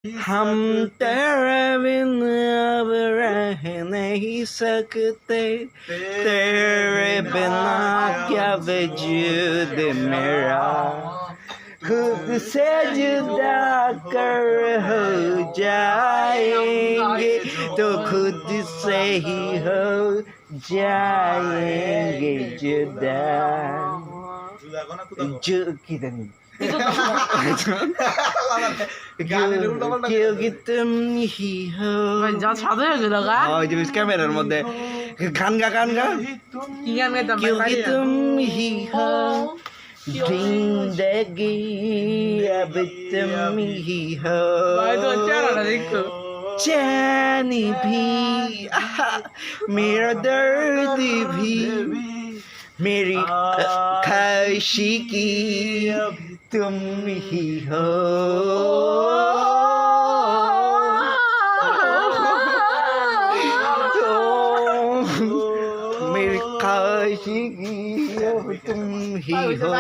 हम तेरे बिन अब रह नहीं सकते, तेरे बिना क्या वजूद मेरा, खुद से जुदा कर हो जाएंगे तो खुद से ही हो जाएंगे जुदा। की জানি क्योंकि तुम ही हो। যা সাদা হয়ে গেল গা ওই যে ক্যামেরার মধ্যে গান গা কি গান গাইতাম क्योंकि तुम ही हो जिंदगी अब तुम ही हो। ভাই তো চেহারাটা দেখতো चैन भी मेरा दर्द भी मेरी ख्वाहिशी की तुम ही हो। मेरी ख्वाहिशी की अब तुम ही हो।